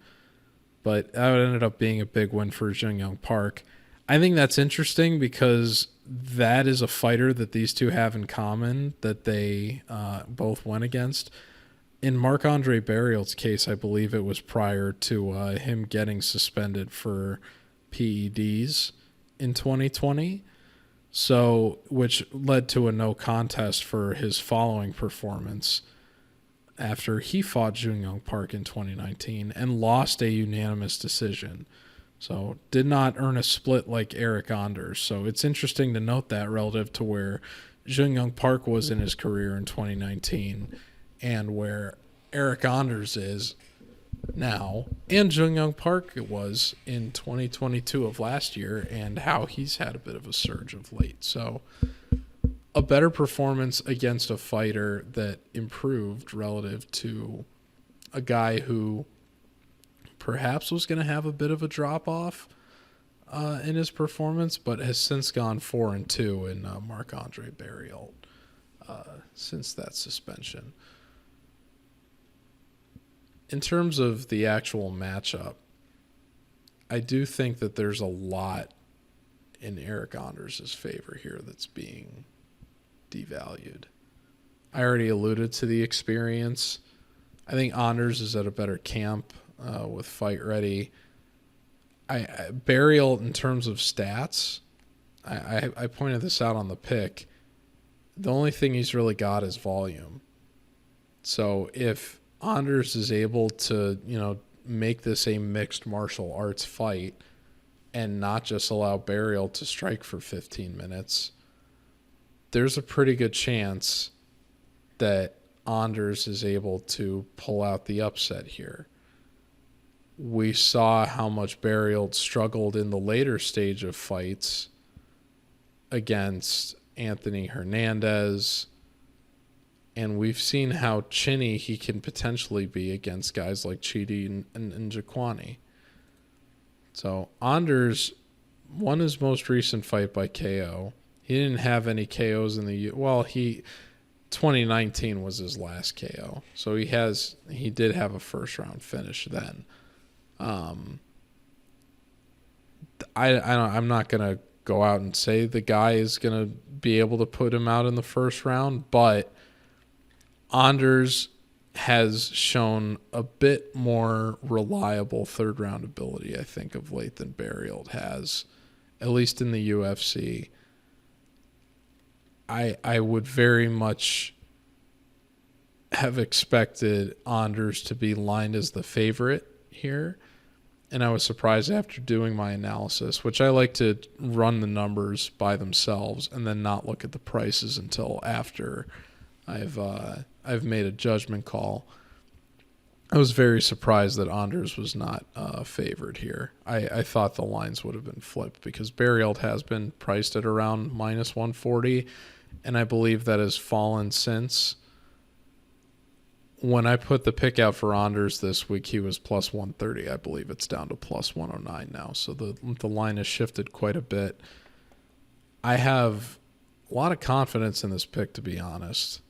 But that ended up being a big win for Jun Young Park. I think that's interesting because that is a fighter that these two have in common that they both went against. In Marc-Andre Barrial's case, I believe it was prior to him getting suspended for PEDs in 2020, so which led to a no contest for his following performance after he fought Jun Young Park in 2019 and lost a unanimous decision. So did not earn a split like Eric Anders. So it's interesting to note that relative to where Jun Young Park was in his career in 2019 and where Eric Anders is now, and Jun Young Park was in 2022 of last year, and how he's had a bit of a surge of late. So a better performance against a fighter that improved relative to a guy who perhaps was going to have a bit of a drop-off in his performance, but has since gone 4-2 in Marc-Andre Barrial since that suspension. In terms of the actual matchup, I do think that there's a lot in Eric Anders' favor here that's being devalued. I already alluded to the experience. I think Anders is at a better camp with Fight Ready. Barrial, in terms of stats, I pointed this out on the pick. The only thing he's really got is volume. So if Anders is able to, make this a mixed martial arts fight and not just allow Barrial to strike for 15 minutes, there's a pretty good chance that Anders is able to pull out the upset here. We saw how much Barrial struggled in the later stage of fights against Anthony Hernandez, and we've seen how chinny he can potentially be against guys like Chidi and Jaquani. So Anders won his most recent fight by KO. He didn't have any KOs in the 2019 was his last KO. So he did have a first round finish then. I'm not gonna go out and say the guy is gonna be able to put him out in the first round, but Anders has shown a bit more reliable third round ability, I think, of late than Barrial has, at least in the UFC. I would very much have expected Anders to be lined as the favorite here, and I was surprised after doing my analysis, which I like to run the numbers by themselves and then not look at the prices until after I've made a judgment call. I was very surprised that Anders was not favored here. I thought the lines would have been flipped because Barrial has been priced at around minus 140, and I believe that has fallen since. When I put the pick out for Anders this week, he was plus 130. I believe it's down to plus 109 now, so the line has shifted quite a bit. I have a lot of confidence in this pick, to be honest.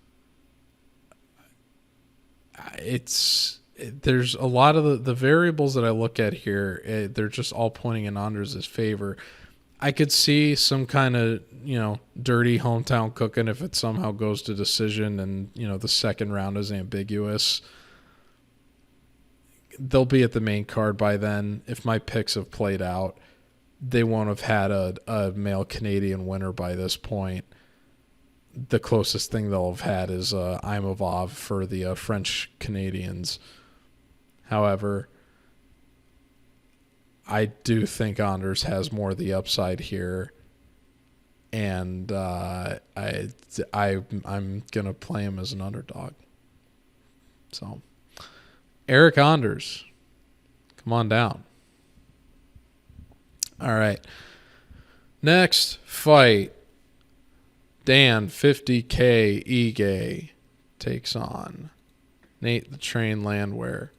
It's there's a lot of the variables that I look at here. They're just all pointing in Anders' favor. I could see some kind of, dirty hometown cooking if it somehow goes to decision and, the second round is ambiguous. They'll be at the main card by then. If my picks have played out, they won't have had a male Canadian winner by this point. The closest thing they'll have had is Imavov for the French Canadians. However, I do think Anders has more of the upside here, and I'm gonna play him as an underdog. So, Eric Anders, come on down. All right, next fight. Dan 50K Ige takes on Nate the Train Landwehr.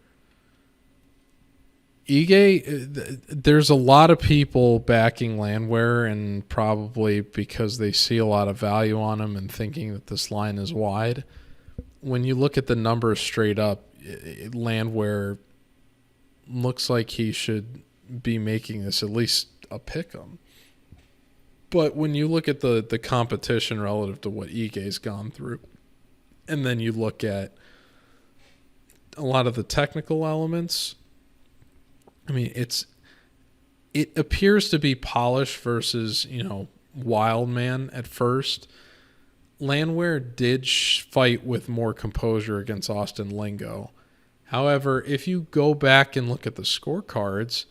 Ige, there's a lot of people backing Landwehr, and probably because they see a lot of value on him and thinking that this line is wide. When you look at the numbers straight up, Landwehr looks like he should be making this at least a pick'em. But when you look at the competition relative to what Ige's gone through, and then you look at a lot of the technical elements, I mean, it appears to be polish versus, wild man at first. Landwehr did fight with more composure against Austin Lingo. However, if you go back and look at the scorecards,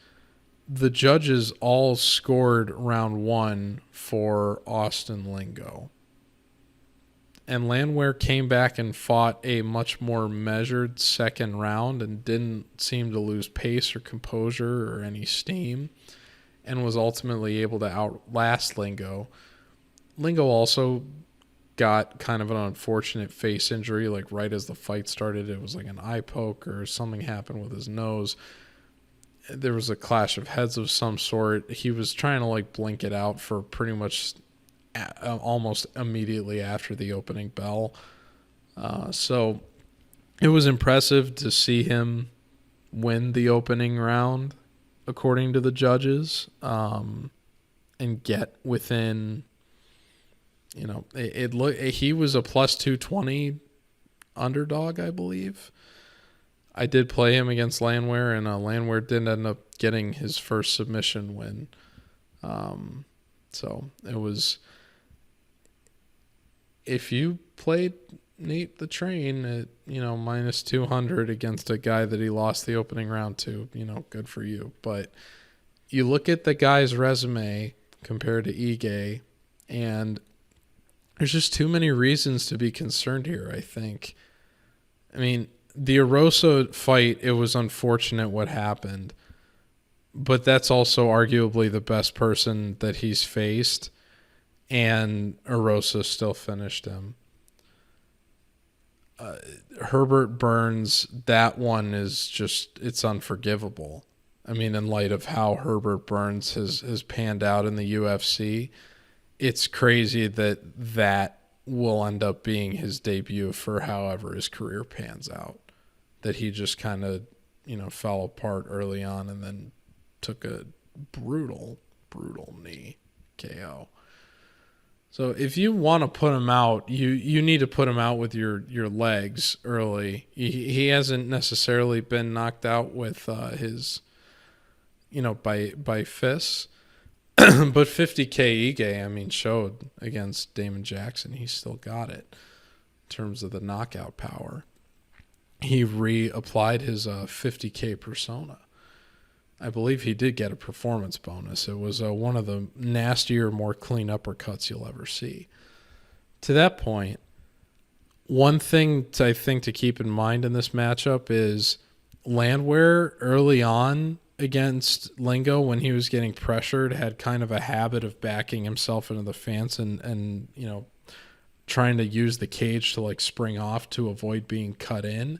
the judges all scored round one for Austin Lingo. And Landwehr came back and fought a much more measured second round and didn't seem to lose pace or composure or any steam, and was ultimately able to outlast Lingo. Lingo also got kind of an unfortunate face injury, like right as the fight started. It was like an eye poke or something happened with his nose. There was a clash of heads of some sort. He was trying to blink it out for pretty much almost immediately after the opening bell. So it was impressive to see him win the opening round, according to the judges, and get within, he was a plus 220 underdog, I believe. I did play him against Landwehr, and Landwehr didn't end up getting his first submission win. So it was, if you played Nate the Train at, minus 200 against a guy that he lost the opening round to, good for you. But you look at the guy's resume compared to Ige, and there's just too many reasons to be concerned here, I think. I mean, the Erosa fight, it was unfortunate what happened, but that's also arguably the best person that he's faced, and Erosa still finished him. Herbert Burns, that one is just, it's unforgivable. I mean, in light of how Herbert Burns has panned out in the UFC, it's crazy that will end up being his debut for however his career pans out. That he just kind of, fell apart early on and then took a brutal knee KO. So if you want to put him out, you need to put him out with your legs early. He hasn't necessarily been knocked out with his, by fists. But 50K Ige, showed against Damon Jackson. He still got it in terms of the knockout power. He reapplied his 50K persona. I believe he did get a performance bonus. It was one of the nastier, more clean uppercuts you'll ever see. To that point, one thing I think to keep in mind in this matchup is Landwehr early on against Lingo, when he was getting pressured, had kind of a habit of backing himself into the fence and trying to use the cage to spring off to avoid being cut in.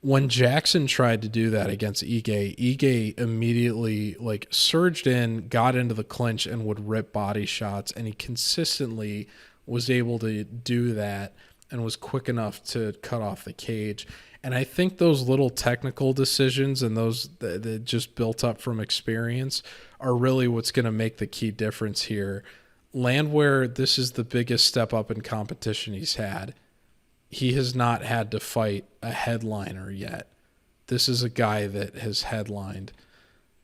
When Jackson tried to do that against Ige immediately surged in, got into the clinch, and would rip body shots, and he consistently was able to do that and was quick enough to cut off the cage. And I think those little technical decisions and those that just built up from experience are really what's going to make the key difference here. Landwehr, this is the biggest step up in competition he's had. He has not had to fight a headliner yet. This is a guy that has headlined.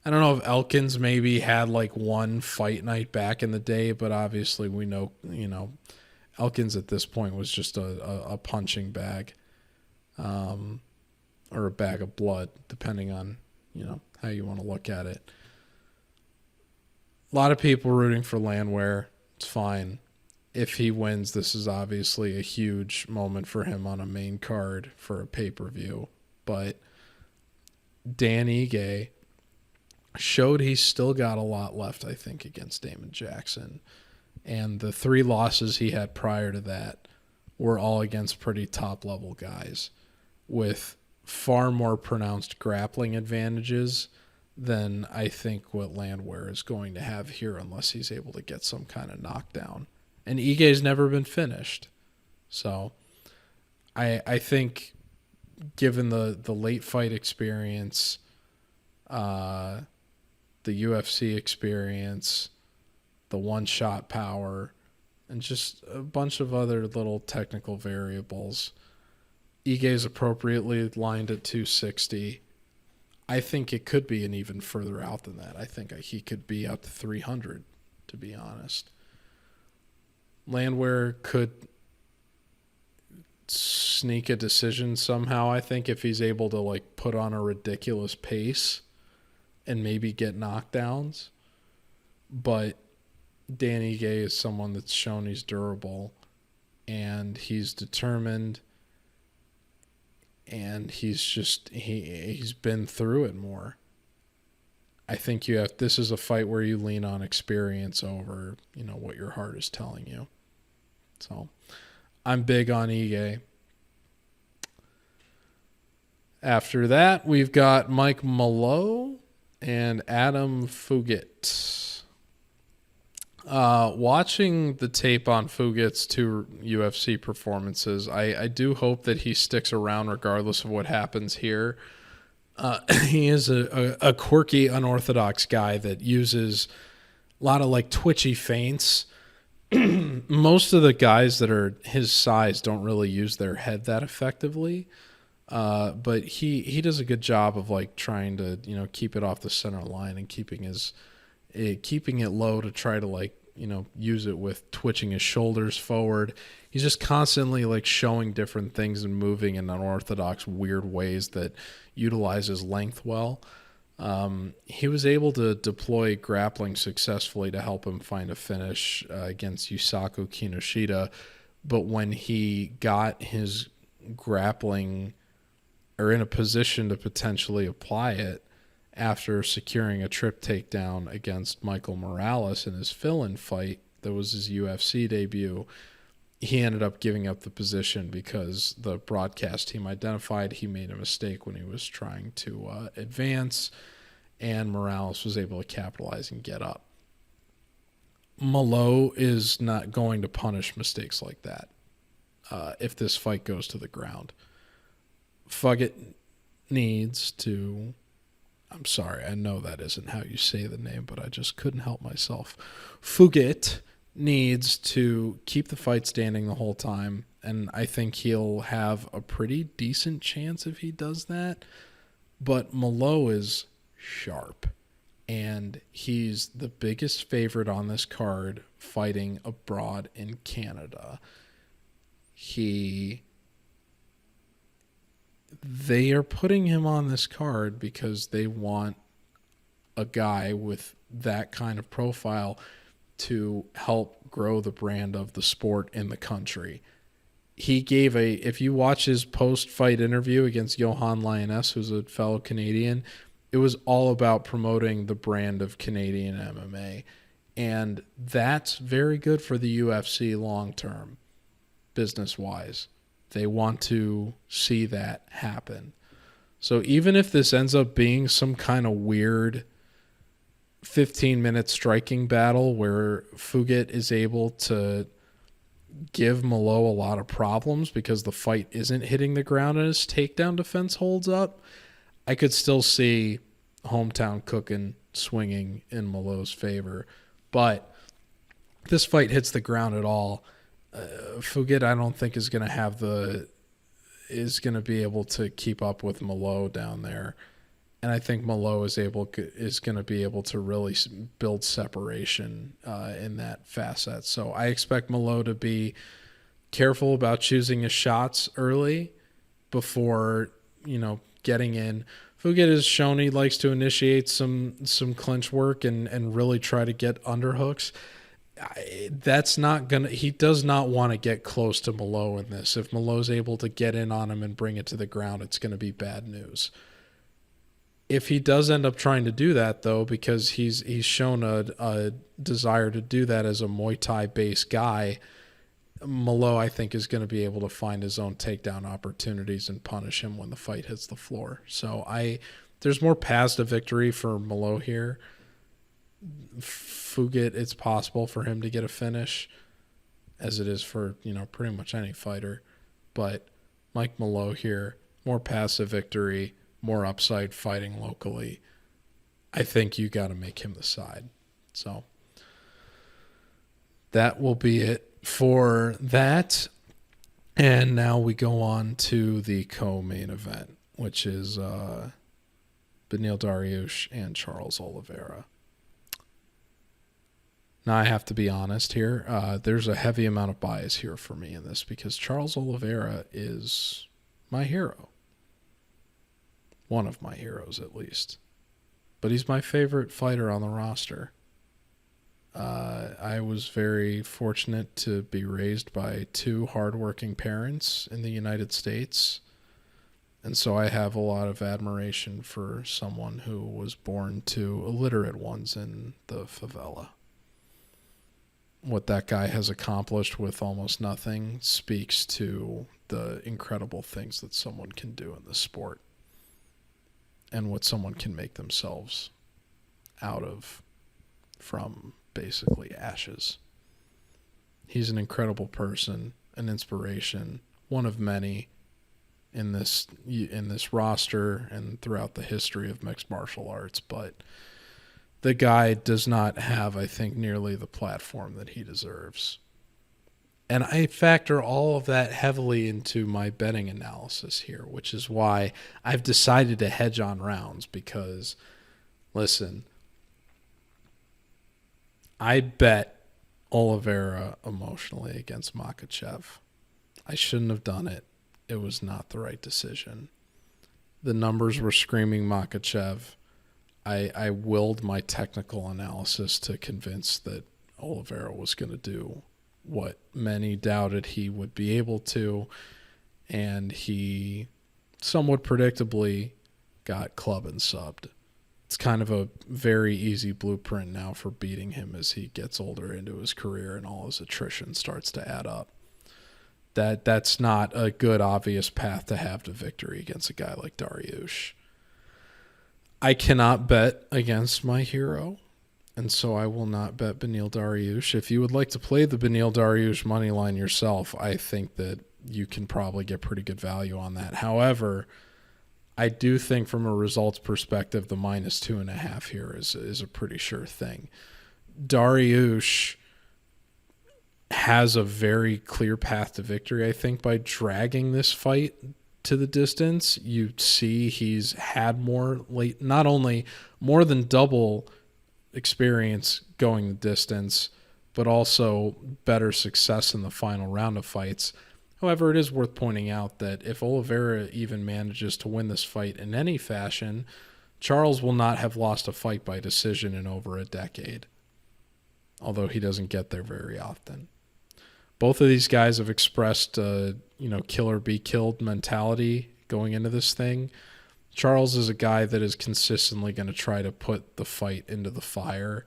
I don't know if Elkins maybe had like one fight night back in the day, but obviously we know, Elkins at this point was just a punching bag, or a bag of blood, depending on, how you want to look at it. A lot of people rooting for Landwehr. It's fine. If he wins, this is obviously a huge moment for him on a main card for a pay-per-view. But Dan Ige showed he's still got a lot left, I think, against Damon Jackson. And the 3 losses he had prior to that were all against pretty top-level guys with far more pronounced grappling advantages than I think what Landwehr is going to have here unless he's able to get some kind of knockdown. And Ige's never been finished. So I think given the late fight experience, the UFC experience, the one-shot power, and just a bunch of other little technical variables, Ige's appropriately lined at 260. I think it could be an even further out than that. I think he could be up to 300, to be honest. Landwehr could sneak a decision somehow, I think, if he's able to put on a ridiculous pace and maybe get knockdowns. But Dan Ige is someone that's shown he's durable and he's determined, and he's been through it more. I think this is a fight where you lean on experience over, what your heart is telling you. So I'm big on Ige. After that, we've got Mike Mallow and Adam Fugit. Watching the tape on Fugit's 2 UFC performances, I do hope that he sticks around regardless of what happens here. He is a quirky, unorthodox guy that uses a lot of twitchy feints. Most of the guys that are his size don't really use their head that effectively. But he does a good job of trying to, keep it off the center line and keeping it low to try to use it with twitching his shoulders forward. He's just constantly showing different things and moving in unorthodox, weird ways that utilizes length well. He was able to deploy grappling successfully to help him find a finish against Yusaku Kinoshita. But when he got his grappling or in a position to potentially apply it after securing a trip takedown against Michael Morales in his fill-in fight, that was his UFC debut, he ended up giving up the position because the broadcast team identified he made a mistake when he was trying to advance, and Morales was able to capitalize and get up. Mallow is not going to punish mistakes like that if this fight goes to the ground. Fugit needs to... I'm sorry, I know that isn't how you say the name, but I just couldn't help myself. Fugit needs to keep the fight standing the whole time, and I think he'll have a pretty decent chance if he does that. But Mallow is sharp, and he's the biggest favorite on this card fighting abroad in Canada. They are putting him on this card because they want a guy with that kind of profile to help grow the brand of the sport in the country. He gave if you watch his post-fight interview against Johan Lyonnais, who's a fellow Canadian, it was all about promoting the brand of Canadian MMA. And that's very good for the UFC long-term, business-wise. They want to see that happen. So even if this ends up being some kind of weird 15-minute striking battle where Fugit is able to give Malo a lot of problems because the fight isn't hitting the ground and his takedown defense holds up, I could still see hometown cooking swinging in Malo's favor. But this fight hits the ground at all. Fugit, I don't think is going to be able to keep up with Malo down there. And I think Malo is going to be able to really build separation in that facet. So I expect Malo to be careful about choosing his shots early before, getting in. Fugit has shown he likes to initiate some clinch work and really try to get underhooks. He does not want to get close to Malo in this. If Malo's able to get in on him and bring it to the ground, it's going to be bad news. If he does end up trying to do that, though, because he's shown a desire to do that as a Muay Thai-based guy, Malo, I think, is going to be able to find his own takedown opportunities and punish him when the fight hits the floor. So there's more paths to victory for Malo here. Fugit, it's possible for him to get a finish, as it is for pretty much any fighter. But Mike Malo here, more paths to victory, more upside fighting locally. I think you got to make him the side. So that will be it for that. And now we go on to the co-main event, which is Beneil Dariush and Charles Oliveira. Now, I have to be honest here. There's a heavy amount of bias here for me in this because Charles Oliveira is my hero. One of my heroes, at least. But he's my favorite fighter on the roster. I was very fortunate to be raised by two hardworking parents in the United States. And so I have a lot of admiration for someone who was born to illiterate ones in the favela. What that guy has accomplished with almost nothing speaks to the incredible things that someone can do in this sport and what someone can make themselves out of from basically ashes. He's an incredible person, an inspiration, one of many in this roster and throughout the history of mixed martial arts, but the guy does not have, I think, nearly the platform that he deserves. And I factor all of that heavily into my betting analysis here, which is why I've decided to hedge on rounds because, listen, I bet Oliveira emotionally against Makhachev. I shouldn't have done it. It was not the right decision. The numbers were screaming Makhachev. I willed my technical analysis to convince that Oliveira was going to do what many doubted he would be able to, and he somewhat predictably got club and subbed. It's kind of a very easy blueprint now for beating him as he gets older into his career and all his attrition starts to add up. That's not a good, obvious path to have to victory against a guy like Dariush. I cannot bet against my hero, and so I will not bet Beneil Dariush. If you would like to play the Beneil Dariush money line yourself, I think that you can probably get pretty good value on that. However, I do think from a results perspective, the -2.5 here is a pretty sure thing. Dariush has a very clear path to victory, I think, by dragging this fight to the distance. You see he's had not only more than double experience going the distance, but also better success in the final round of fights. However, it is worth pointing out that if Oliveira even manages to win this fight in any fashion, Charles will not have lost a fight by decision in over a decade, although he doesn't get there very often. Both of these guys have expressed kill or be killed mentality going into this thing. Charles is a guy that is consistently going to try to put the fight into the fire.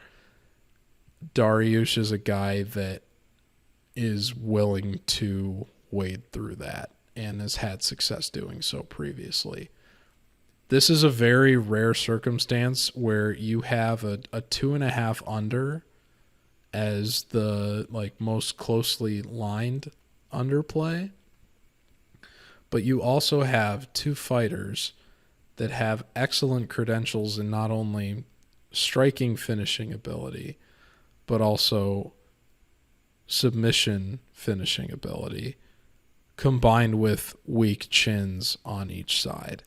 Dariush is a guy that is willing to wade through that and has had success doing so previously. This is a very rare circumstance where you have a 2.5 under as the most closely lined underplay. But you also have two fighters that have excellent credentials in not only striking finishing ability, but also submission finishing ability, combined with weak chins on each side.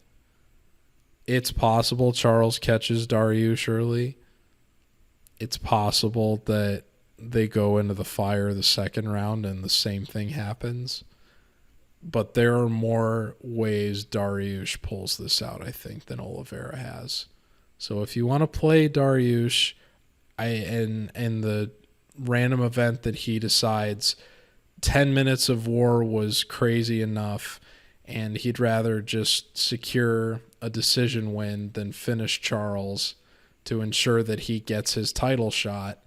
It's possible Charles catches Dariush early. It's possible that they go into the fire the second round and the same thing happens. But there are more ways Dariush pulls this out, I think, than Oliveira has. So if you want to play Dariush, in the random event that he decides 10 minutes of war was crazy enough and he'd rather just secure a decision win than finish Charles to ensure that he gets his title shot,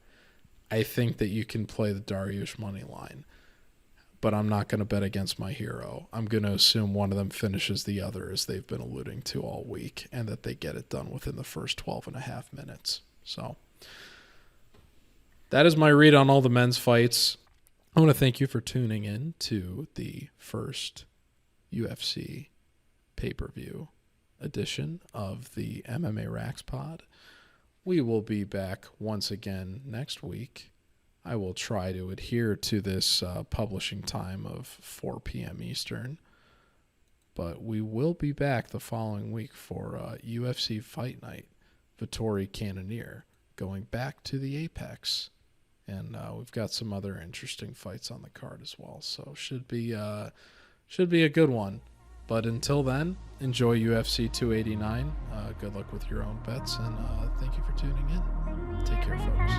I think that you can play the Dariush money line. But I'm not going to bet against my hero. I'm going to assume one of them finishes the other, as they've been alluding to all week, and that they get it done within the first 12 and a half minutes. So that is my read on all the men's fights. I want to thank you for tuning in to the first UFC pay-per-view edition of the MMA RAXPOD. We will be back once again next week. I will try to adhere to this publishing time of 4 p.m. Eastern. But we will be back the following week for UFC Fight Night, Vittori Cannonier, going back to the Apex. And we've got some other interesting fights on the card as well. So should be a good one. But until then, enjoy UFC 289. Good luck with your own bets. And thank you for tuning in. Take care, folks.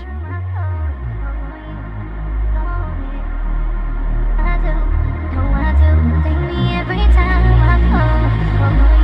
I do, take me every time I fall.